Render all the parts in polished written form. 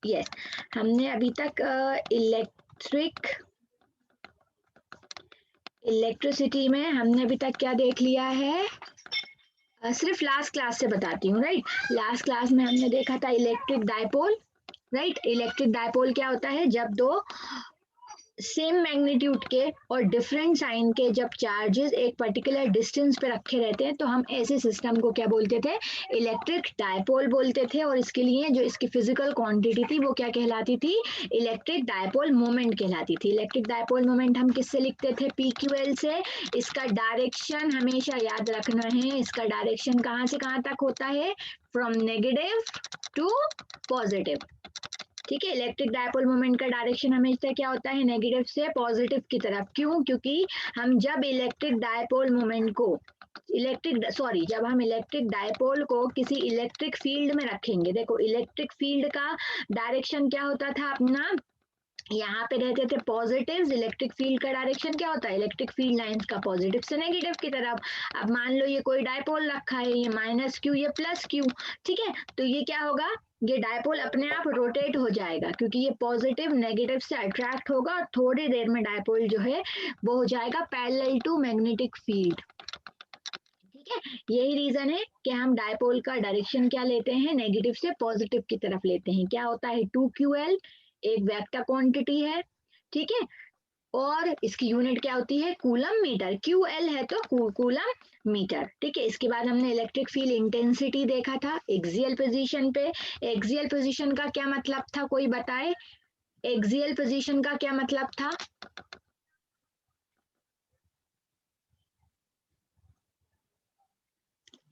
Yes, हमने अभी तक इलेक्ट्रिसिटी में हमने अभी तक क्या देख लिया है, सिर्फ लास्ट क्लास से बताती हूँ, राइट। लास्ट क्लास में हमने देखा था electric dipole, right. Electric dipole क्या होता है, जब दो सेम मैग्नीट्यूड के और डिफरेंट साइन के जब चार्जेस एक पर्टिकुलर डिस्टेंस पे रखे रहते हैं तो हम ऐसे सिस्टम को क्या बोलते थे, इलेक्ट्रिक डायपोल बोलते थे। और इसके लिए जो इसकी फिजिकल क्वांटिटी थी वो क्या कहलाती थी, इलेक्ट्रिक डायपोल मोमेंट कहलाती थी। इलेक्ट्रिक डायपोल मोमेंट हम किससे लिखते थे, PQL से। इसका डायरेक्शन हमेशा याद रखना है, इसका डायरेक्शन कहाँ से कहाँ तक होता है, फ्रॉम नेगेटिव टू पॉजिटिव, ठीक है। इलेक्ट्रिक डायपोल मोमेंट का डायरेक्शन हमेशा क्या होता है, नेगेटिव से पॉजिटिव की तरफ। क्यों, क्योंकि हम जब इलेक्ट्रिक डायपोल मोमेंट को जब हम इलेक्ट्रिक डायपोल को किसी इलेक्ट्रिक फील्ड में रखेंगे, देखो इलेक्ट्रिक फील्ड का डायरेक्शन क्या होता था अपना, यहाँ पे रहते थे पॉजिटिव। इलेक्ट्रिक फील्ड का डायरेक्शन क्या होता है, इलेक्ट्रिक फील्ड लाइंस का पॉजिटिव से नेगेटिव की तरफ। अब मान लो ये कोई डायपोल रखा है, ये -q ये +q, ठीक है। तो ये क्या होगा, ये डायपोल अपने आप रोटेट हो जाएगा क्योंकि ये पॉजिटिव नेगेटिव से अट्रैक्ट होगा और थोड़ी देर में डायपोल जो है वो हो जाएगा पैरेलल टू मैग्नेटिक फील्ड, ठीक है। यही रीजन है कि हम डायपोल का डायरेक्शन क्या लेते हैं, नेगेटिव से पॉजिटिव की तरफ लेते हैं। क्या होता है, 2ql एक वेक्टर क्वांटिटी है, ठीक है। और इसकी यूनिट क्या होती है, कूलम मीटर। QL है तो कूलम मीटर, ठीक है। इसके बाद हमने इलेक्ट्रिक फील्ड इंटेंसिटी देखा था एक्सियल पोजीशन पे। एक्सियल पोजीशन का क्या मतलब था, कोई बताए, एक्सियल पोजीशन का क्या मतलब था।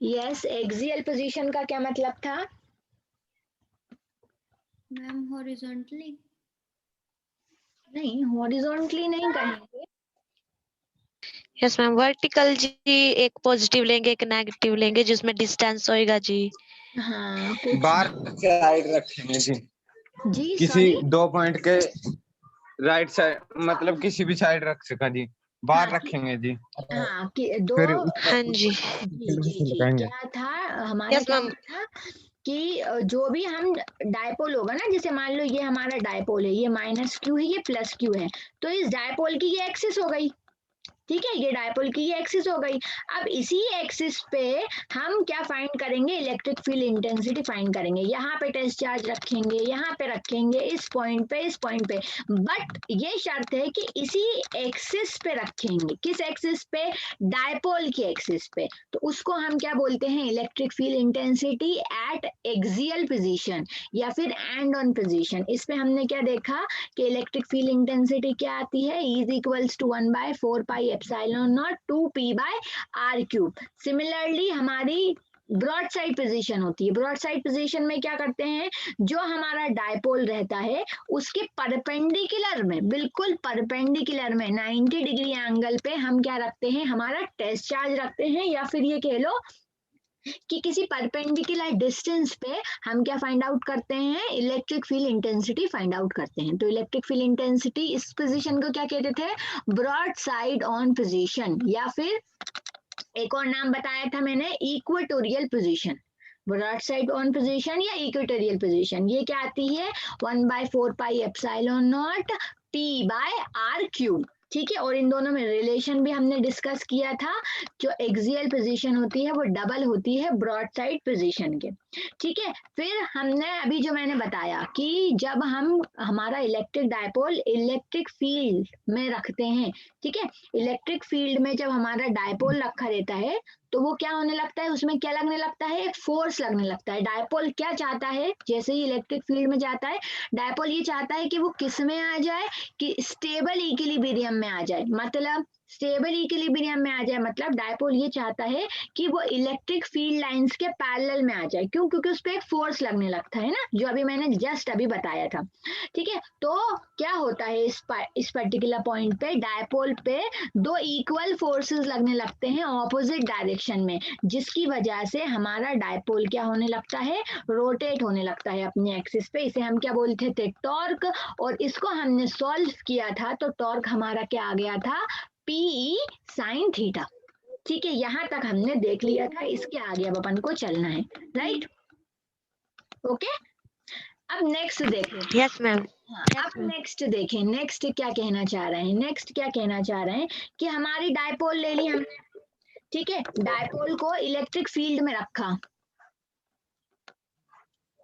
यस, एक्सियल पोजीशन का क्या मतलब था, मैम हॉरिजॉन्टली नहीं, हॉरिजॉन्टली नहीं कहेंगे। यस मैम, वर्टिकल जी, एक पॉजिटिव लेंगे एक नेगेटिव लेंगे जिसमें डिस्टेंस होएगा जी। हाँ, कुछ बार साइड रखेंगे जी, जी किसी सॉरी, 2 पॉइंट के राइट साइड, मतलब किसी भी साइड रख सका जी, बार हाँ, रखेंगे जी। हाँ कि दो, फिर हाँ जी, जी क्या था हमारा, यस क्या मैम, था कि जो भी हम डायपोल होगा ना, जैसे मान लो ये हमारा डायपोल है, ये -q है, ये +q है, तो इस डायपोल की ये एक्सिस हो गई, ठीक है। ये डायपोल की ये एक्सिस हो गई। अब इसी एक्सिस पे हम क्या फाइंड करेंगे, इलेक्ट्रिक फील्ड इंटेंसिटी फाइंड करेंगे। यहाँ पे टेस्ट चार्ज रखेंगे, यहाँ पे रखेंगे, इस पॉइंट पे, इस पॉइंट पे, बट ये शर्त है कि इसी एक्सिस पे रखेंगे। किस एक्सिस पे, डायपोल की एक्सिस पे। तो उसको हम क्या बोलते हैं, electric field intensity at axial position या फिर एंड ऑन पोजीशन। इस पे हमने क्या देखा कि इलेक्ट्रिक फील्ड इंटेंसिटी क्या आती है, E = 1/4πε0 2p/r³। सिमिलरली हमारी ब्रॉड साइड पोजीशन होती है। ब्रॉड साइड पोजीशन में क्या करते हैं, जो हमारा डायपोल रहता है उसके परपेंडिकुलर में, बिल्कुल परपेंडिकुलर में 90 डिग्री एंगल पे हम क्या रखते हैं, हमारा टेस्ट चार्ज रखते हैं, या फिर ये कह लो कि किसी परपेंडिकुलर डिस्टेंस पे हम क्या फाइंड आउट करते हैं, electric field intensity find out करते हैं। तो इलेक्ट्रिक फील्ड इंटेंसिटी इस पोजीशन को क्या कहते थे, ब्रॉड साइड ऑन पोजीशन, या फिर एक और नाम बताया था मैंने, equatorial position. Broad side on position या इक्वेटोरियल पोजीशन, ये क्या आती है, 1/4πε0 p/r³, ठीक है। और इन दोनों में रिलेशन भी हमने डिस्कस किया था, जो एक्सियल पोजीशन होती है वो डबल होती है ब्रॉड साइड पोजीशन के, ठीक है। फिर हमने अभी जो मैंने बताया कि जब हम हमारा इलेक्ट्रिक डायपोल इलेक्ट्रिक फील्ड में रखते हैं, ठीक है, इलेक्ट्रिक फील्ड में जब हमारा डायपोल रखा रहता है तो वो क्या होने लगता है, उसमें क्या लगने लगता है, एक फोर्स लगने लगता है। डायपोल क्या चाहता है, जैसे ही इलेक्ट्रिक फील्ड में जाता है डायपोल ये चाहता है कि वो किस में आ जाए, कि स्टेबल इक्विलिब्रियम में आ जाए। मतलब स्टेबल इक्विलिब्रियम में आ जाए, मतलब डायपोल ये चाहता है कि वो इलेक्ट्रिक फील्ड लाइंस के पैरेलल में आ जाए। क्यों, क्योंकि उस पर एक फोर्स लगने लगता है ना, जो अभी मैंने जस्ट अभी बताया था, ठीक है। तो क्या होता है, इस पर्टिकुलर पॉइंट पे डायपोल पे दो इक्वल फोर्सेस लगने लगते हैं ऑपोजिट डायरेक्शन में, जिसकी वजह से हमारा डायपोल क्या होने लगता है, रोटेट होने लगता है अपने एक्सिस पे। इसे हम क्या बोलते थे, टॉर्क। और इसको हमने सॉल्व किया था तो टॉर्क हमारा क्या आ गया था, PE sin थीटा, ठीक है। यहां तक हमने देख लिया था, इसके आगे अब अपन को चलना है, राइट, ओके। अब अब नेक्स्ट देखें। Yes ma'am. हाँ, अब नेक्स्ट देखें, नेक्स्ट क्या कहना चाह रहे हैं, नेक्स्ट क्या कहना चाह रहे हैं कि हमारी डायपोल ले ली हमने, ठीक है, डायपोल को इलेक्ट्रिक फील्ड में रखा,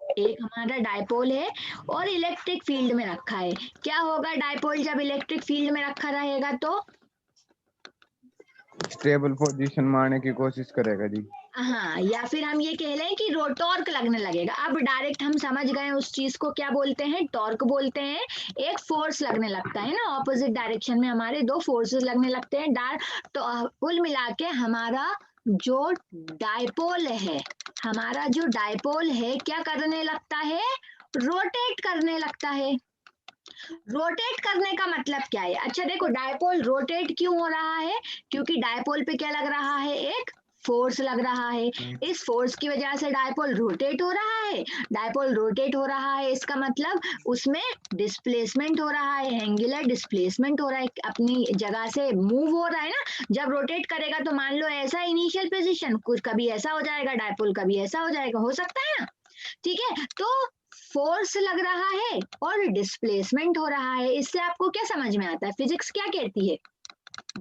एक हमारा डायपोल है और इलेक्ट्रिक फील्ड में रखा है। क्या होगा डायपोल जब इलेक्ट्रिक फील्ड में रखा रहेगा तो? स्टेबल पोजीशन मारने की कोशिश करेगा जी। हाँ, या फिर हम ये कह लें कि टॉर्क लगने लगेगा। अब डायरेक्ट हम समझ गए उस चीज को क्या बोलते हैं, टॉर्क बोलते हैं। एक फोर्स लगने लगता है ना, ऑपोजिट डायरेक्शन में हमारे दो फोर्सेस लगने लगते हैं। तो कुल मिला के हमारा जो डायपोल है, हमारा जो डायपोल है क्या करने लगता है, रोटेट करने लगता है। रोटेट करने का मतलब क्या है? अच्छा देखो, डायपोल रोटेट क्यों हो रहा है? क्योंकि डायपोल पे क्या लग रहा है, एक फोर्स लग रहा है। इस फोर्स की वजह से डायपोल रोटेट हो रहा है। डायपोल रोटेट हो रहा है, इसका मतलब उसमें डिस्प्लेसमेंट हो रहा है, एंगुलर डिस्प्लेसमेंट हो रहा है, अपनी जगह से मूव हो रहा है ना। जब रोटेट करेगा तो मान लो ऐसा इनिशियल पोजीशन, कुछ कभी ऐसा हो जाएगा डायपोल, कभी ऐसा हो जाएगा, हो सकता है ना, ठीक है। तो फोर्स लग रहा है और डिस्प्लेसमेंट हो रहा है। इससे आपको क्या समझ में आता है, फिजिक्स क्या कहती है,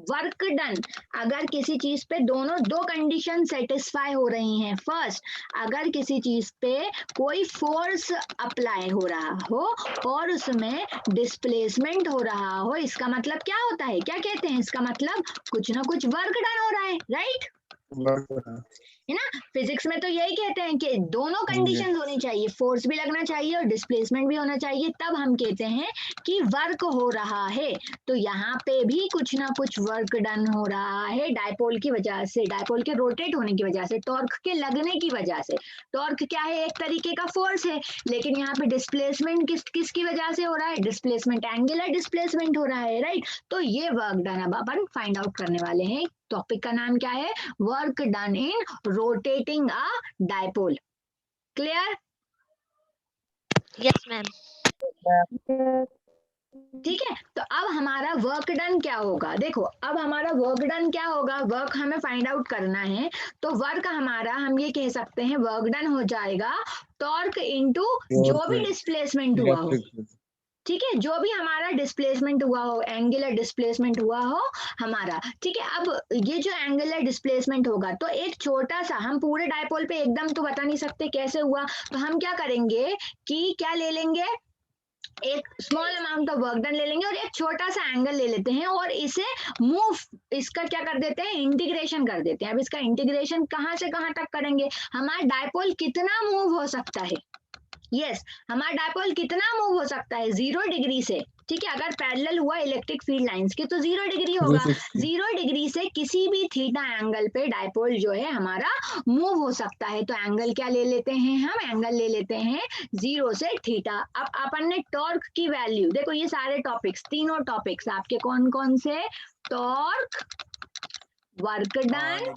वर्क डन। अगर किसी चीज पे दोनों दो कंडीशन सेटिस्फाई हो रही हैं, फर्स्ट अगर किसी चीज पे कोई फोर्स अप्लाई हो रहा हो और उसमें डिस्प्लेसमेंट हो रहा हो, इसका मतलब क्या होता है, क्या कहते हैं, इसका मतलब कुछ ना कुछ वर्क डन हो रहा है, राइट, है ना। फिजिक्स में तो यही कहते हैं कि दोनों कंडीशन होनी चाहिए, फोर्स भी लगना चाहिए और डिस्प्लेसमेंट भी होना चाहिए, तब हम कहते हैं कि वर्क हो रहा है। तो यहाँ पे भी कुछ ना कुछ वर्क डन हो रहा है डायपोल की वजह से, डायपोल के रोटेट होने की वजह से, टॉर्क के लगने की वजह से। टॉर्क क्या है, एक तरीके का फोर्स है, लेकिन यहाँ पे डिस्प्लेसमेंट किसकी वजह से हो रहा है, डिस्प्लेसमेंट, एंगुलर डिस्प्लेसमेंट हो रहा है, राइट। तो ये वर्क डन अब अपन फाइंड आउट करने वाले हैं। टॉपिक का नाम क्या है, work done in rotating a dipole. Clear? Yes ma'am. ठीक है, तो अब हमारा वर्क डन क्या होगा, देखो अब हमारा वर्क डन क्या होगा, वर्क हमें फाइंड आउट करना है। तो वर्क हमारा, हम ये कह सकते हैं, वर्क डन हो जाएगा टॉर्क इनटू जो भी डिस्प्लेसमेंट हुआ हो, ठीक है, जो भी हमारा डिस्प्लेसमेंट हुआ हो, एंगुलर डिस्प्लेसमेंट हुआ हो हमारा, ठीक है। अब ये जो एंगुलर डिस्प्लेसमेंट होगा, तो एक छोटा सा, हम पूरे डायपोल पे एकदम तो बता नहीं सकते कैसे हुआ, तो हम क्या करेंगे कि क्या ले लेंगे, एक small amount of work done ले लेंगे और एक छोटा सा एंगल ले लेते हैं और इसे मूव, इसका क्या कर देते हैं, इंटीग्रेशन कर देते हैं। अब इसका इंटीग्रेशन कहाँ से कहाँ तक करेंगे, हमारा डायपोल कितना मूव हो सकता है, यस हमारा डायपोल कितना मूव हो सकता है, 0 डिग्री से, ठीक है। अगर पैरेलल हुआ इलेक्ट्रिक फील्ड लाइंस के तो 0 डिग्री होगा, 0 डिग्री से किसी भी थीटा एंगल पे डायपोल जो है हमारा मूव हो सकता है। तो एंगल क्या ले लेते हैं, हम एंगल ले लेते हैं 0 से थीटा। अब अपन ने टॉर्क की वैल्यू, देखो ये सारे टॉपिक्स, तीनों टॉपिक्स आपके कौन कौन से, टॉर्क, वर्क डन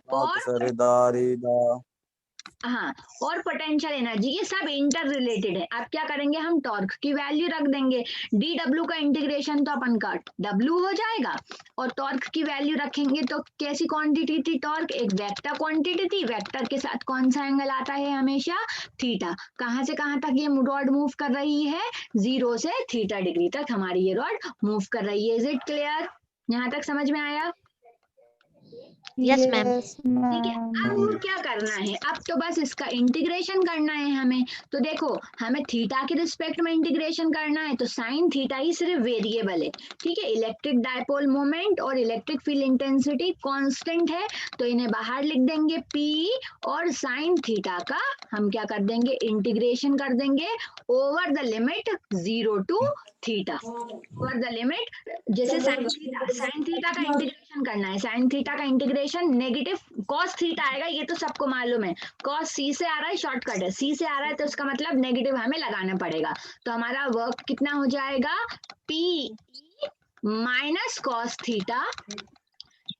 और हाँ और पोटेंशियल एनर्जी, ये सब इंटर रिलेटेड है। अब क्या करेंगे, हम टॉर्क की वैल्यू रख देंगे, डी डब्ल्यू का इंटीग्रेशन तो अपन का डब्ल्यू हो जाएगा, और टॉर्क की वैल्यू रखेंगे तो कैसी क्वांटिटी थी टॉर्क, एक वेक्टर क्वांटिटी थी, वेक्टर के साथ कौन सा एंगल आता है हमेशा, थीटा। कहाँ से कहाँ तक ये रॉड मूव कर रही है, 0 से थीटा डिग्री तक हमारी ये रॉड मूव कर रही है। इज इट क्लियर, यहाँ तक समझ में आया? Yes ma'am. ठीक है, अब क्या करना है, अब तो बस इसका इंटीग्रेशन करना है हमें। तो देखो हमें थीटा के रिस्पेक्ट में इंटीग्रेशन करना है, तो साइन थीटा ही सिर्फ वेरिएबल है, ठीक है। इलेक्ट्रिक डायपोल मोमेंट और इलेक्ट्रिक फील्ड इंटेंसिटी कांस्टेंट है, तो इन्हें बाहर लिख देंगे p, और साइन थीटा का हम क्या कर देंगे, इंटीग्रेशन कर देंगे over the limit 0 to theta, over the limit, जैसे साइन थीटा का इंटीग्रेशन करना है, साइन थीटा का इंटीग्रेशन नेगेटिव कॉस थीटा आएगा, ये तो सबको मालूम है, कॉस सी से आ रहा है, शॉर्टकट है, सी से आ रहा है तो उसका मतलब नेगेटिव हमें लगाना पड़ेगा। तो हमारा वर्क कितना हो जाएगा, p minus cos theta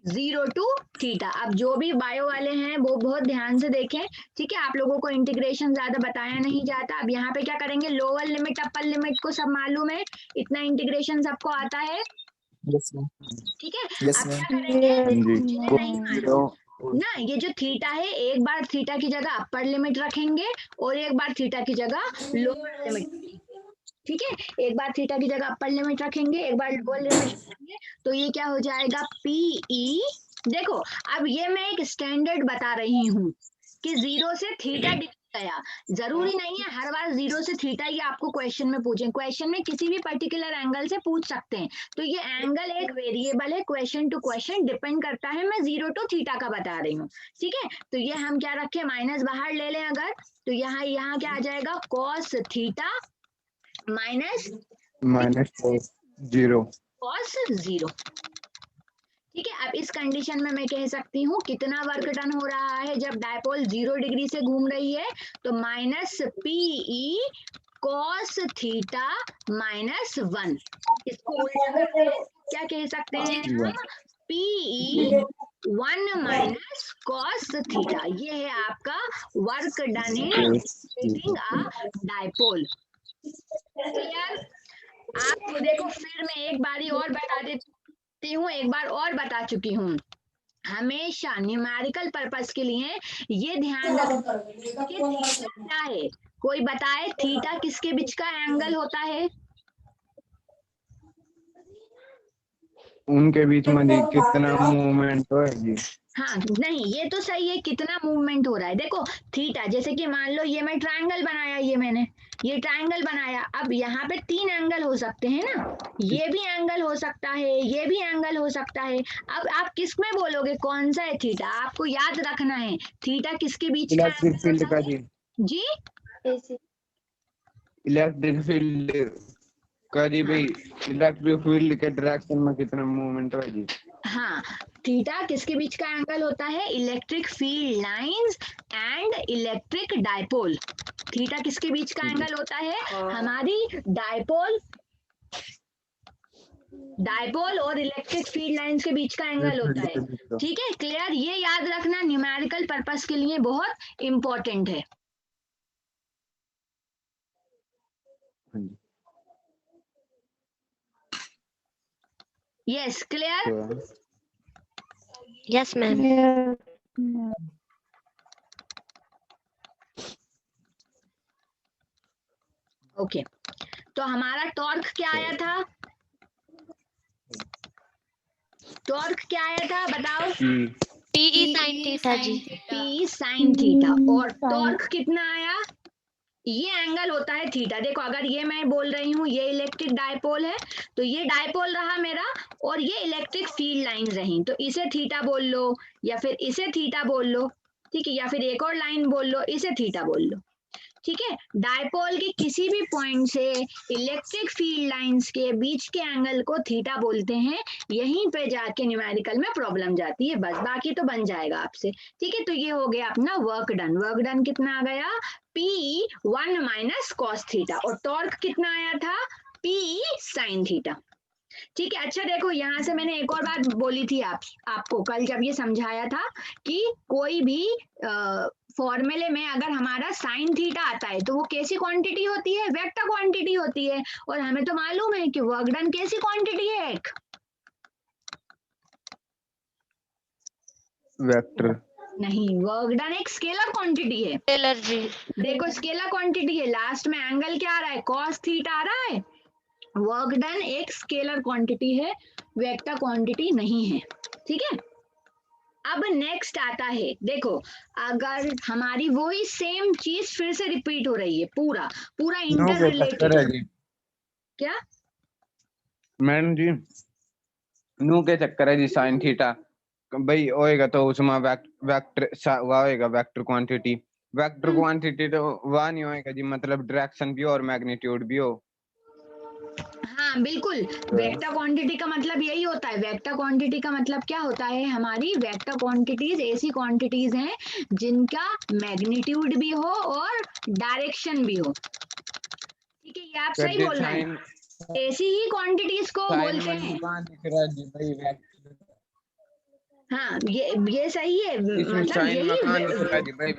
0 to theta. अब जो भी बायो वाले हैं वो बहुत ध्यान से देखें, ठीक है, आप लोगों को इंटीग्रेशन ज्यादा बताया नहीं जाता। अब यहाँ पे क्या करेंगे, लोअर लिमिट अपर लिमिट को सब मालूम है, इतना इंटीग्रेशन सबको आता है, ठीक है। अब क्या करेंगे, जिन्हें नहीं मालूम, ना, ये जो थीटा है एक बार थीटा की जगह अपर लिमिट रखेंगे और एक बार थीटा की जगह लोअर लिमिट रखेंगे। ठीक है, एक बार थीटा की जगह अपर लिमिट रखेंगे, एक बार लोअर लिमिट रखेंगे, तो ये क्या हो जाएगा PE। देखो अब ये मैं एक स्टैंडर्ड बता रही हूँ कि 0 से थीटा गया, जरूरी नहीं है हर बार 0 से थीटा ये आपको क्वेश्चन में पूछें, क्वेश्चन में किसी भी पर्टिकुलर एंगल से पूछ सकते हैं। तो ये एंगल एक वेरिएबल है, क्वेश्चन टू क्वेश्चन डिपेंड करता है, मैं 0 टू थीटा का बता रही हूँ। ठीक है, तो ये हम क्या रखें, माइनस बाहर ले लें अगर, तो यहाँ क्या आ जाएगा, कॉस थीटा माइनस 0 कॉस 0। ठीक है, अब इस कंडीशन में मैं कह सकती हूँ कितना वर्क डन हो रहा है जब डायपोल 0 डिग्री से घूम रही है, तो minus PE cos theta minus 1। इसको उल्टा करके क्या कह सकते हैं हम, PE 1 माइनस कॉस थीटा। ये है आपका work done in a dipole. Clear? आपको देखो फिर मैं एक बारी और बता देती हूँ, एक बार और बता चुकी हूँ, हमेशा न्यूमेरिकल पर्पस के लिए ये ध्यान रखना कि थीटा क्या है। कोई बताए थीटा किसके बीच का एंगल होता है? उनके बीच में जी कितना मूवमेंट हो जी। हाँ नहीं, ये तो सही है, कितना मूवमेंट हो रहा है। देखो थीटा, जैसे कि मान लो ये मैं ट्रायंगल बनाया, ये ट्रायंगल बनाया, अब यहाँ पे 3 एंगल हो सकते हैं ना, ये भी एंगल हो सकता है, ये भी एंगल हो सकता है। अब आप किस में बोलोगे कौन सा है थीटा? आपको याद रखना है थीटा किसके बीच का इलेक्ट्रिक फील्ड का जी, जी, इलेक्ट्रिक फील्ड का जी भाई, इलेक्ट्रिक फील्ड के डायरेक्शन में कितना मूवमेंट है जी। हाँ, थीटा किसके बीच का एंगल होता है? Electric field lines and electric dipole. Theta किसके बीच का एंगल होता है? हमारी डायपोल और इलेक्ट्रिक फील्ड लाइंस के बीच का एंगल होता है। ठीक है, क्लियर? ये याद रखना न्यूमेरिकल पर्पस के लिए बहुत इंपॉर्टेंट है। Yes, clear? Yes ma'am. Okay, तो हमारा टॉर्क क्या आया था? टॉर्क क्या आया था बताओ? PE sin थीटा जी। P sin theta. और टॉर्क कितना आया? ये एंगल होता है थीटा। देखो अगर ये मैं बोल रही हूँ ये इलेक्ट्रिक डायपोल है, तो ये डायपोल रहा मेरा और ये इलेक्ट्रिक फील्ड लाइन रही, तो इसे थीटा बोल लो या फिर इसे थीटा बोल लो। ठीक है, या फिर एक और लाइन बोल लो, इसे थीटा बोल लो। ठीक है, डायपोल के किसी भी पॉइंट से इलेक्ट्रिक फील्ड लाइंस के बीच के एंगल को थीटा बोलते हैं। यहीं पे जाके न्यूमेरिकल में प्रॉब्लम जाती है, बस बाकी तो बन जाएगा आपसे। ठीक है, तो ये हो गया अपना वर्क डन। वर्क डन कितना आ गया? PE 1 minus cos theta. और टॉर्क कितना आया था? PE sin theta. ठीक है, अच्छा देखो यहाँ से मैंने एक और बात बोली थी आपको कल जब ये समझाया था कि कोई भी फॉर्मूले में अगर हमारा साइन थीटा आता है तो वो कैसी क्वांटिटी होती है? वेक्टर क्वांटिटी होती है। और हमें तो मालूम है कि वर्क डन कैसी क्वांटिटी है? एक वेक्टर नहीं, वर्क डन एक स्केलर क्वांटिटी है। स्केलर जी। देखो स्केलर क्वांटिटी है, लास्ट में एंगल क्या आ रहा है? कॉस थीटा आ रहा है। वर्क डन एक स्केलर क्वांटिटी है, वेक्टर क्वांटिटी नहीं है। ठीक है, अब नेक्स्ट आता है, देखो अगर हमारी वही सेम चीज फिर से रिपीट हो रही है, पूरा इंटर रिलेटेड। क्या मैडम जी, नू के चक्कर है जी साइन थीटा भाई होएगा तो उसमें वेक्टर होएगा, वेक्टर क्वांटिटी। वेक्टर क्वांटिटी तो वह नहीं होएगा जी, मतलब डायरेक्शन भी और मैग्नीट्यूड भी हो। हाँ बिल्कुल, वेक्टर क्वांटिटी का मतलब यही होता है। वेक्टर क्वांटिटी का मतलब क्या होता है? हमारी वेक्टर क्वांटिटीज ऐसी क्वांटिटीज हैं जिनका मैग्नीट्यूड भी हो और डायरेक्शन भी हो। ठीक है, ये आप सही बोल रहे हैं, ऐसी ही क्वांटिटीज को बोलते हैं। हाँ ये सही है, मतलब यही